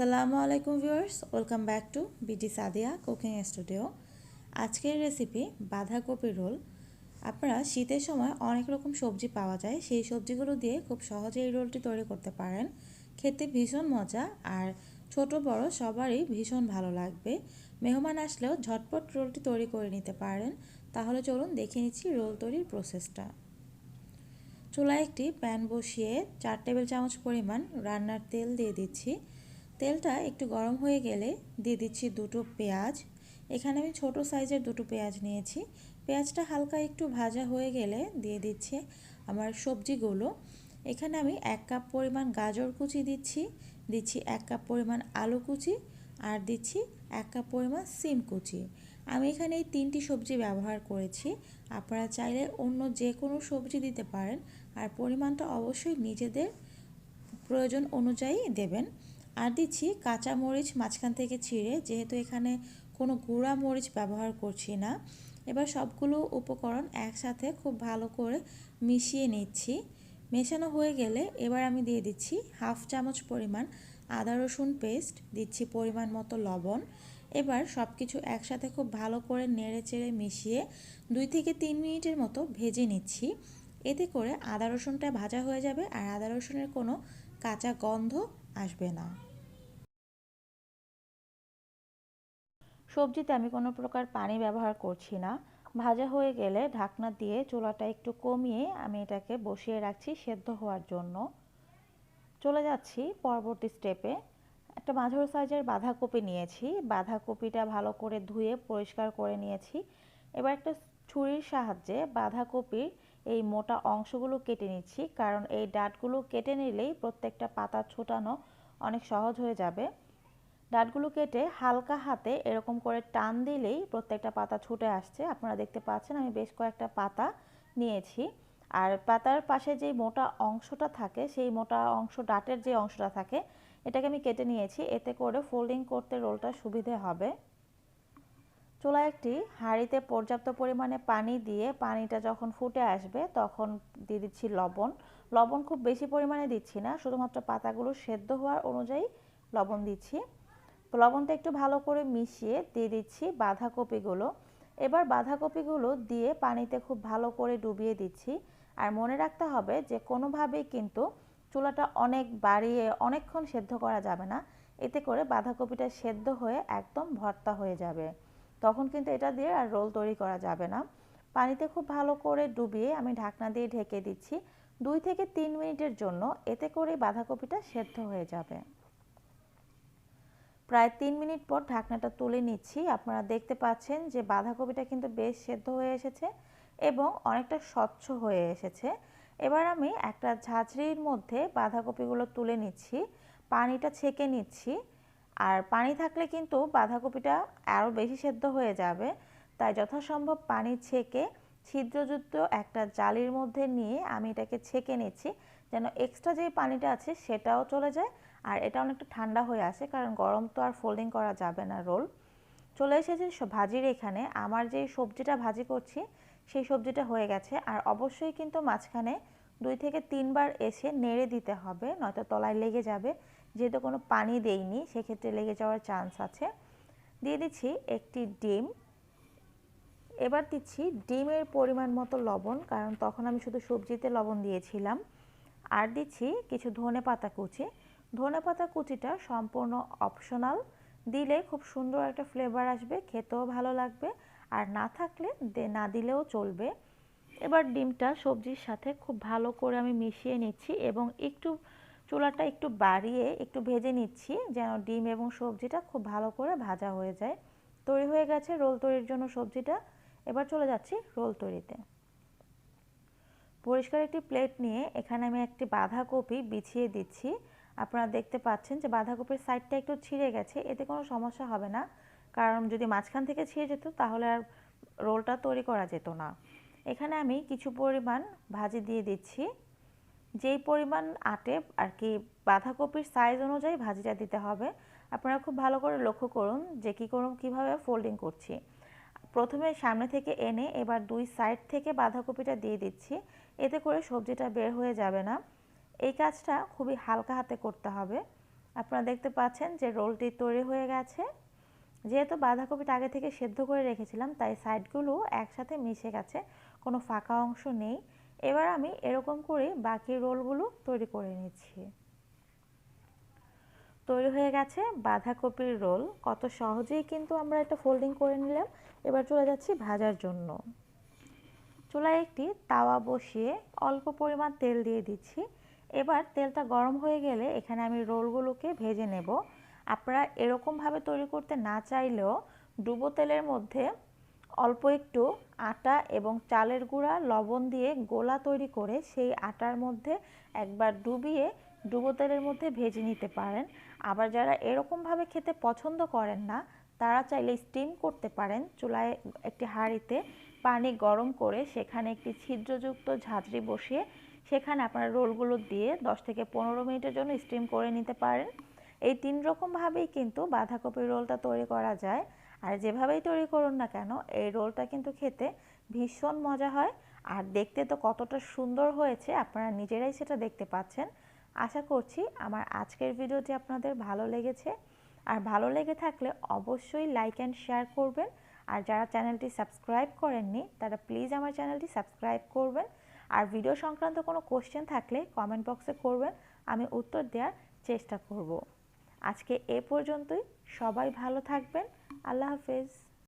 আসসালামু আলাইকুম viewers, welcome back to BD Sadia cooking studio. আজকের রেসিপি বাঁধাকপি রোল। আপনারা শীতের সময় অনেক রকম সবজি পাওয়া যায়, সেই সবজিগুলো দিয়ে খুব সহজে এই রোলটি তৈরি করতে পারেন। খেতে ভীষণ মজা আর ছোট বড় সবারই ভীষণ ভালো লাগবে। মেহমান আসলেও ঝটপট রোলটি তৈরি করে নিতে পারেন। তাহলে চলুন দেখে নিচ্ছি রোল তৈরির প্রসেসটা। চুলায় একটি প্যান বসিয়ে 4 টেবিল চামচ পরিমাণ রান্নার তেল দিয়ে দিচ্ছি। তেলটা একটু গরম হয়ে গেলে দিয়ে দিচ্ছি দুটো পেঁয়াজ। এখানে আমি ছোট সাইজের দুটো পেঁয়াজ নিয়েছি। পেঁয়াজটা হালকা একটু ভাজা হয়ে গেলে দিয়ে দিচ্ছি আমার সবজিগুলো। এখানে আমি 1 কাপ পরিমাণ গাজর কুচি দিচ্ছি, 1 কাপ পরিমাণ আলু কুচি আর দিচ্ছি 1 কাপ পরিমাণ সিম কুচি। আমি এখানে এই 3টি সবজি ব্যবহার করেছি। আপনারা চাইলে অন্য যে কোনো সবজি দিতে পারেন, আর পরিমাণটা অবশ্যই নিজেদের প্রয়োজন অনুযায়ী দেবেন। আর দিচ্ছি কাঁচা মরিচ মাঝখান থেকে ছিঁড়ে, যেহেতু এখানে কোনো গুঁড়া মরিচ ব্যবহার করছি না। এবার সবগুলো উপকরণ একসাথে খুব ভালো করে মিশিয়ে নিচ্ছি। মেশানো হয়ে গেলে এবার আমি দিয়ে দিচ্ছি 1/2 চামচ পরিমাণ আদা রসুন পেস্ট, দিচ্ছি পরিমাণ মতো লবণ। এবার সব কিছু একসাথে খুব ভালো করে নেড়ে চেড়ে মিশিয়ে 2 থেকে 3 মিনিটের মতো ভেজে নিচ্ছি। এতে করে আদা রসুনটা ভাজা হয়ে যাবে আর আদা রসুনের কোনো কাঁচা গন্ধ আসবে না। সবজিতে আমি কোনো প্রকার পানি ব্যবহার করছি না। ভাজা হয়ে গেলে ঢাকনা দিয়ে চুলাটা একটু কমিয়ে আমি এটাকে বসিয়ে রাখছি সেদ্ধ হওয়ার জন্য। চলে যাচ্ছি পরবর্তী স্টেপে। একটা মাঝারি সাইজের বাঁধাকপি নিয়েছি। বাঁধাকপিটা ভালো করে ধুয়ে পরিষ্কার করে নিয়েছি। এবার একটা ছুরির সাহায্যে বাঁধাকপির এই মোটা অংশগুলো কেটে নিচ্ছি, কারণ এই ডাঁটগুলো কেটে নিলেই প্রত্যেকটা পাতা ছোটানো অনেক সহজ হয়ে যাবে। ডাঁটগুলো কেটে হালকা হাতে এরকম করে টান দিলেই প্রত্যেকটা পাতা ছুটে আসছে। আপনারা দেখতে পাচ্ছেন আমি বেশ কয়েকটা পাতা নিয়েছি। আর পাতার পাশে যে মোটা অংশটা থাকে, সেই মোটা অংশ ডাঁটের যে অংশটা থাকে, এটাকে আমি কেটে নিয়েছি। এতে করে ফোল্ডিং করতে রোলটা সুবিধে হবে। চুলায় একটি হাঁড়িতে পর্যাপ্ত পরিমাণে পানি দিয়ে পানিটা যখন ফুটে আসবে তখন দিয়ে দিচ্ছি লবণ। লবণ খুব বেশি পরিমাণে দিচ্ছি না, শুধুমাত্র পাতাগুলো সেদ্ধ হওয়ার অনুযায়ী লবণ দিচ্ছি। লবণটা একটু ভালো করে মিশিয়ে দিয়ে দিচ্ছি বাঁধাকপিগুলো। এবার বাঁধাকপিগুলো দিয়ে পানিতে খুব ভালো করে ডুবিয়ে দিচ্ছি। আর মনে রাখতে হবে যে কোনোভাবেই কিন্তু চুলাটা অনেক বাড়িয়ে অনেকক্ষণ সেদ্ধ করা যাবে না। এতে করে বাঁধাকপিটা সেদ্ধ হয়ে একদম ভর্তা হয়ে যাবে, তখন কিন্তু এটা দিয়ে আর রোল তৈরি করা যাবে না। পানিতে খুব ভালো করে ডুবিয়ে আমি ঢাকনা দিয়ে ঢেকে দিচ্ছি 2 থেকে 3 মিনিটের জন্য। এতে করে বাঁধাকপিটা সেদ্ধ হয়ে যাবে। প্রায় 3 মিনিট পর ঢাকনাটা তুলে নিচ্ছি। আপনারা দেখতে পাচ্ছেন যে বাঁধাকপিটা কিন্তু বেশ সেদ্ধ হয়ে এসেছে এবং অনেকটা স্বচ্ছ হয়ে এসেছে। এবার আমি একটা ঝাঁঝরির মধ্যে বাঁধাকপিগুলো তুলে নিচ্ছি, পানিটা ছেঁকে নিচ্ছি। আর পানি থাকলে কিন্তু বাঁধাকপিটা আরও বেশি সেদ্ধ হয়ে যাবে, তাই যথাসম্ভব পানি ছেঁকে ছিদ্রযুক্ত একটা জালির মধ্যে নিয়ে আমি এটাকে ছেঁকে নিচ্ছি, যেন এক্সট্রা যে পানিটা আছে সেটাও চলে যায় আর এটা অনেকটা ঠান্ডা হয়ে আসে, কারণ গরম তো আর ফোল্ডিং করা যাবে না রোল। চলে এসেছে ভাজির এখানে। আমার যে সবজিটা ভাজি করছি সেই সবজিটা হয়ে গেছে। আর অবশ্যই কিন্তু মাঝখানে 2 থেকে 3 বার এসে নেড়ে দিতে হবে, নয়তো তলায় লেগে যাবে। যেহেতু কোনো পানি দেইনি, সেক্ষেত্রে লেগে যাওয়ার চান্স আছে। দিয়ে দিচ্ছি একটি ডিম। এবার দিচ্ছি ডিমের পরিমাণ মতো লবণ, কারণ তখন আমি শুধু সবজিতে লবণ দিয়েছিলাম। আর দিচ্ছি কিছু ধনেপাতা কুচি। ধনেপাতা কুচিটা সম্পূর্ণ অপশনাল, দিলে খুব সুন্দর একটা ফ্লেভার আসবে, খেতেও ভালো লাগবে। আর না থাকলে না দিলেও চলবে। এবার ডিমটা সবজির সাথে খুব ভালো করে আমি মিশিয়ে নিচ্ছি এবং একটু চুলাটা একটু বাড়িয়ে একটু ভেজে নিচ্ছি, যেন ডিম এবং সবজিটা খুব ভালো করে ভাজা হয়ে যায়। তৈরি হয়ে গেছে রোল তৈরির জন্য সবজিটা। এবার চলে যাচ্ছি রোল তৈরিতে। পরিষ্কার একটি প্লেট নিয়ে এখানে আমি একটি বাঁধাকপি বিছিয়ে দিচ্ছি। আপনারা দেখতে পাচ্ছেন যে বাঁধাকপির সাইডটা একটু ছিঁড়ে গেছে, এতে কোনো সমস্যা হবে না, কারণ যদি মাঝখান থেকে ছিঁড়ে যেত তাহলে আর রোলটা তৈরি করা যেত না। এখানে আমি কিছু পরিমাণ ভাজি দিয়ে দিচ্ছি। যেই পরিমাণ আটে আর কি বাঁধাকপির সাইজ অনুযায়ী ভাজিটা দিতে হবে। আপনারা খুব ভালো করে লক্ষ্য করুন যে কীভাবে ফোল্ডিং করছি। প্রথমে সামনে থেকে এনে এবার 2 সাইড থেকে বাঁধাকপিটা দিয়ে দিচ্ছি, এতে করে সবজিটা বের হয়ে যাবে না। এই কাজটা খুবই হালকা হাতে করতে হবে। আপনারা দেখতে পাচ্ছেন যে রোলটি তৈরি হয়ে গেছে। যেহেতু বাঁধাকপিটা আগে থেকে সেদ্ধ করে রেখেছিলাম তাই সাইডগুলো একসাথে মিশে গেছে, কোনো ফাঁকা অংশ নেই। এবার আমি এরকম করে বাকি রোলগুলো তৈরি করে নিচ্ছি। তৈরি হয়ে গেছে বাঁধাকপির রোল। কত সহজেই কিন্তু আমরা এটা ফোল্ডিং করে নিলাম। এবার চলে যাচ্ছি ভাজার জন্য। চুলায় একটি তাওয়া বসিয়ে অল্প পরিমাণ তেল দিয়ে দিচ্ছি। এবার তেলটা গরম হয়ে গেলে এখানে আমি রোলগুলোকে ভেজে নেব। আপনারা এরকমভাবে তৈরি করতে না চাইলেও ডুবো তেলের মধ্যে অল্প একটু আটা এবং চালের গুঁড়া লবণ দিয়ে গোলা তৈরি করে সেই আটার মধ্যে একবার ডুবিয়ে ডুবো তেলের মধ্যে ভেজে নিতে পারেন। আবার যারা এরকমভাবে খেতে পছন্দ করেন না তারা চাইলে স্টিম করতে পারেন। চুলায় একটি হাঁড়িতে পানি গরম করে সেখানে একটি ছিদ্রযুক্ত ঝাঁঝরি বসিয়ে সেখানে আপনারা রোলগুলো দিয়ে 10 থেকে 15 মিনিটের জন্য স্টিম করে নিতে পারেন। এই 3 রকমভাবেই কিন্তু বাঁধাকপির রোলটা তৈরি করা যায়। আর যেভাবেই তৈরি করুন না কেন এই রোলটা কিন্তু খেতে ভীষণ মজা হয়। আর দেখতে তো কতটা সুন্দর হয়েছে আপনারা নিজেরাই সেটা দেখতে পাচ্ছেন। আশা করছি আমার আজকের ভিডিওটি আপনাদের ভালো লেগেছে। আর ভালো লেগে থাকলে অবশ্যই লাইক অ্যান্ড শেয়ার করবেন। আর যারা চ্যানেলটি সাবস্ক্রাইব করেননি তারা প্লিজ আমার চ্যানেলটি সাবস্ক্রাইব করবেন। আর ভিডিও সংক্রান্ত কোনো কোশ্চেন থাকলে কমেন্ট বক্সে করবেন, আমি উত্তর দেওয়ার চেষ্টা করব। আজকে এ পর্যন্তই। সবাই ভালো থাকবেন। আল্লাহ হাফেজ।